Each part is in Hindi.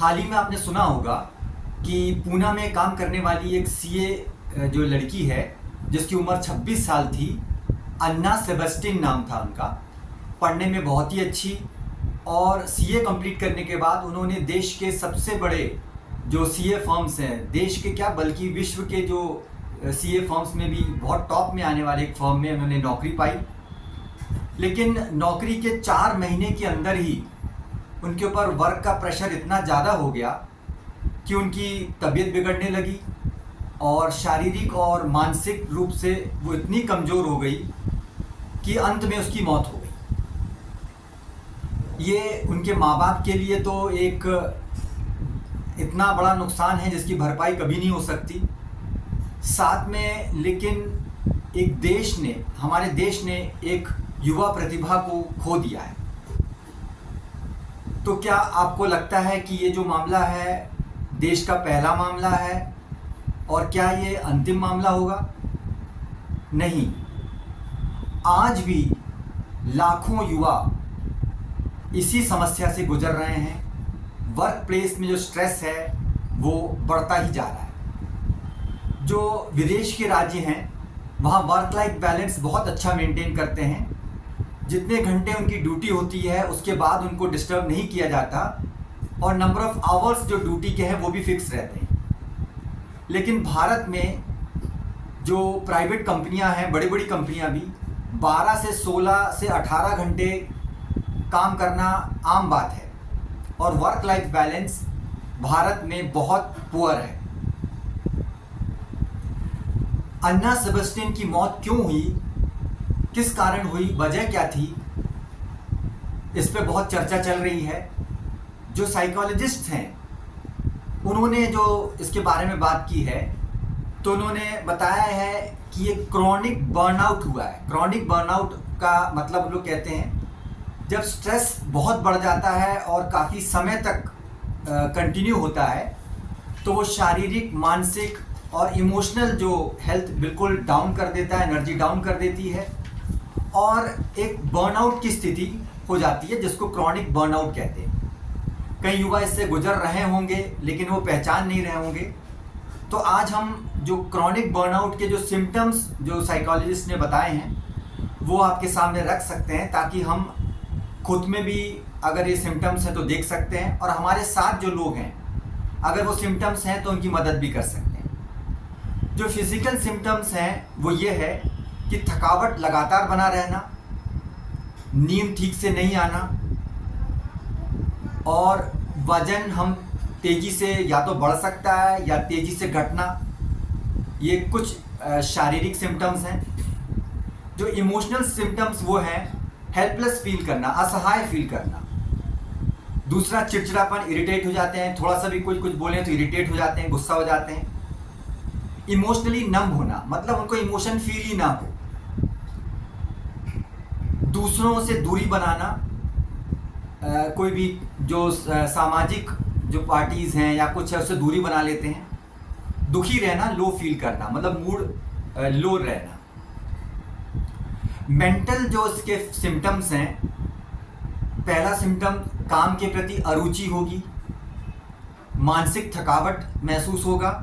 हाल ही में आपने सुना होगा कि पूना में काम करने वाली एक सीए जो लड़की है जिसकी उम्र 26 साल थी, अन्ना सेबेस्टिन नाम था उनका। पढ़ने में बहुत ही अच्छी, और सीए कंप्लीट करने के बाद उन्होंने देश के सबसे बड़े जो सीए फर्म्स हैं, देश के क्या बल्कि विश्व के जो सीए फर्म्स में भी बहुत टॉप में आने वाले एक फर्म में उन्होंने नौकरी पाई। लेकिन नौकरी के 4 महीने के अंदर ही उनके ऊपर वर्क का प्रेशर इतना ज़्यादा हो गया कि उनकी तबीयत बिगड़ने लगी और शारीरिक और मानसिक रूप से वो इतनी कमज़ोर हो गई कि अंत में उसकी मौत हो गई। ये उनके माँ बाप के लिए तो एक इतना बड़ा नुकसान है जिसकी भरपाई कभी नहीं हो सकती। साथ में लेकिन एक देश ने, हमारे देश ने एक युवा प्रतिभा को खो दिया है। तो क्या आपको लगता है कि ये जो मामला है देश का पहला मामला है और क्या ये अंतिम मामला होगा? नहीं, आज भी लाखों युवा इसी समस्या से गुजर रहे हैं। वर्क प्लेस में जो स्ट्रेस है वो बढ़ता ही जा रहा है। जो विदेश के राज्य हैं वहाँ वर्क लाइफ बैलेंस बहुत अच्छा मेंटेन करते हैं। जितने घंटे उनकी ड्यूटी होती है उसके बाद उनको डिस्टर्ब नहीं किया जाता, और नंबर ऑफ़ आवर्स जो ड्यूटी के हैं वो भी फिक्स रहते हैं। लेकिन भारत में जो प्राइवेट कंपनियां हैं, बड़ी बड़ी कंपनियां भी 12 से 16 से 18 घंटे काम करना आम बात है, और वर्क लाइफ बैलेंस भारत में बहुत पुअर है। अन्ना सेबेस्टियन की मौत क्यों हुई, किस कारण हुई, वजह क्या थी, इस पे बहुत चर्चा चल रही है। जो साइकोलॉजिस्ट हैं उन्होंने जो इसके बारे में बात की है तो उन्होंने बताया है कि ये क्रॉनिक बर्नआउट हुआ है। क्रॉनिक बर्नआउट का मतलब लोग कहते हैं जब स्ट्रेस बहुत बढ़ जाता है और काफ़ी समय तक कंटिन्यू होता है तो वो शारीरिक, मानसिक और इमोशनल जो हेल्थ बिल्कुल डाउन कर देता है, एनर्जी डाउन कर देती है, और एक बर्नआउट की स्थिति हो जाती है जिसको क्रॉनिक बर्नआउट कहते हैं। कई युवा इससे गुजर रहे होंगे लेकिन वो पहचान नहीं रहे होंगे। तो आज हम जो क्रॉनिक बर्नआउट के जो सिम्टम्स जो साइकोलॉजिस्ट ने बताए हैं वो आपके सामने रख सकते हैं, ताकि हम खुद में भी अगर ये सिम्टम्स हैं तो देख सकते हैं, और हमारे साथ जो लोग हैं अगर वो सिम्टम्स हैं तो उनकी मदद भी कर सकते हैं। जो फिज़िकल सिम्टम्स हैं वो ये है कि थकावट लगातार बना रहना, नींद ठीक से नहीं आना, और वजन हम तेज़ी से या तो बढ़ सकता है या तेज़ी से घटना। ये कुछ शारीरिक सिम्टम्स हैं। जो इमोशनल सिम्टम्स वो हैं हेल्पलेस फील करना, असहाय फील करना। दूसरा चिड़चिड़ापन, इरिटेट हो जाते हैं, थोड़ा सा भी कुछ बोलें तो इरिटेट हो जाते हैं, गुस्सा हो जाते हैं। इमोशनली नम होना, मतलब उनको इमोशन फील ही ना हो। दूसरों से दूरी बनाना, कोई भी जो सामाजिक जो पार्टीज़ हैं या कुछ है उससे दूरी बना लेते हैं। दुखी रहना, लो फील करना, मतलब मूड लो रहना। मेंटल जो इसके सिम्टम्स हैं, पहला सिम्टम काम के प्रति अरुचि होगी, मानसिक थकावट महसूस होगा,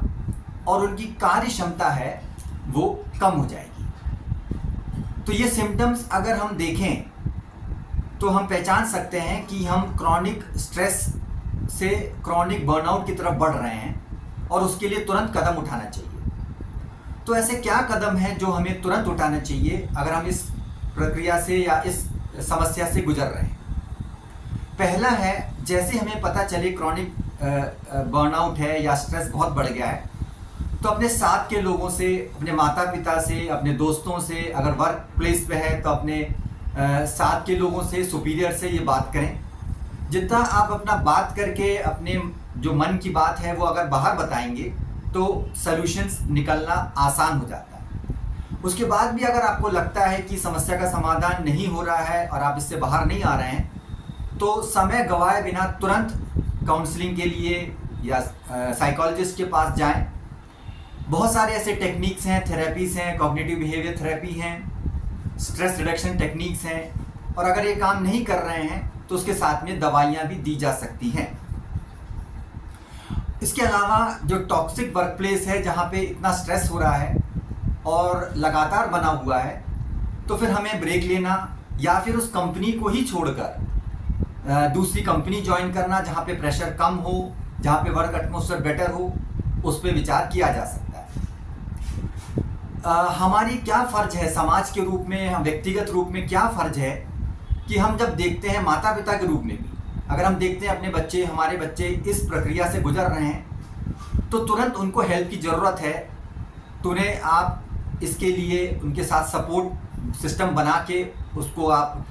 और उनकी कार्य क्षमता है वो कम हो जाएगी। तो ये सिम्टम्स अगर हम देखें तो हम पहचान सकते हैं कि हम क्रॉनिक स्ट्रेस से क्रॉनिक बर्नआउट की तरफ बढ़ रहे हैं, और उसके लिए तुरंत कदम उठाना चाहिए। तो ऐसे क्या कदम हैं जो हमें तुरंत उठाना चाहिए अगर हम इस प्रक्रिया से या इस समस्या से गुजर रहे हैं? पहला है, जैसे हमें पता चले क्रॉनिक बर्नआउट है या स्ट्रेस बहुत बढ़ गया है, तो अपने साथ के लोगों से, अपने माता पिता से, अपने दोस्तों से, अगर वर्क प्लेस पे है तो अपने साथ के लोगों से, सुपीरियर से ये बात करें। जितना आप अपना बात करके अपने जो मन की बात है वो अगर बाहर बताएंगे तो सॉल्यूशंस निकलना आसान हो जाता है। उसके बाद भी अगर आपको लगता है कि समस्या का समाधान नहीं हो रहा है और आप इससे बाहर नहीं आ रहे हैं, तो समय गंवाए बिना तुरंत काउंसलिंग के लिए या साइकोलॉजिस्ट के पास जाएं। बहुत सारे ऐसे टेक्निक्स हैं, थेरेपीज़ हैं, कॉग्निटिव बिहेवियर थेरेपी हैं, स्ट्रेस रिडक्शन टेक्निक्स हैं, और अगर ये काम नहीं कर रहे हैं तो उसके साथ में दवाइयाँ भी दी जा सकती हैं। इसके अलावा जो टॉक्सिक वर्क प्लेस है जहाँ पे इतना स्ट्रेस हो रहा है और लगातार बना हुआ है, तो फिर हमें ब्रेक लेना या फिर उस कंपनी को ही छोड़कर दूसरी कंपनी ज्वाइन करना जहाँ पे प्रेशर कम हो, जहाँ पे वर्क एटमॉस्फेयर बेटर हो, उस पर विचार किया जा सकता है। हमारी क्या फ़र्ज है समाज के रूप में, हम व्यक्तिगत रूप में क्या फ़र्ज है कि हम जब देखते हैं माता पिता के रूप में भी, अगर हम देखते हैं अपने बच्चे, हमारे बच्चे इस प्रक्रिया से गुजर रहे हैं, तो तुरंत उनको हेल्प की ज़रूरत है। तो उन्हें आप इसके लिए उनके साथ सपोर्ट सिस्टम बना के उसको आप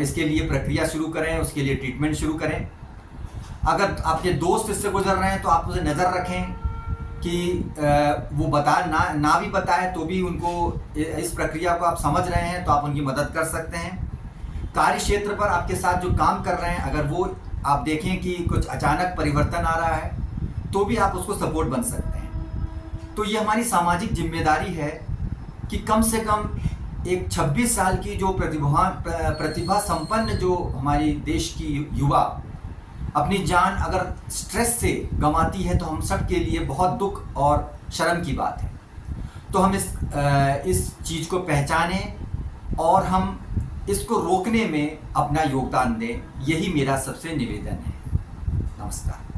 इसके लिए प्रक्रिया शुरू करें, उसके लिए ट्रीटमेंट शुरू करें। अगर आपके दोस्त इससे गुजर रहे हैं तो आप उसे नज़र रखें कि वो ना भी बताए तो भी उनको इस प्रक्रिया को आप समझ रहे हैं, तो आप उनकी मदद कर सकते हैं। कार्य क्षेत्र पर आपके साथ जो काम कर रहे हैं, अगर वो आप देखें कि कुछ अचानक परिवर्तन आ रहा है, तो भी आप उसको सपोर्ट बन सकते हैं। तो ये हमारी सामाजिक जिम्मेदारी है कि कम से कम एक 26 साल की जो प्रतिभा संपन्न जो हमारी देश की युवा अपनी जान अगर स्ट्रेस से गंवाती है, तो हम सब के लिए बहुत दुख और शर्म की बात है। तो हम इस चीज़ को पहचानें और हम इसको रोकने में अपना योगदान दें, यही मेरा सबसे निवेदन है। नमस्कार।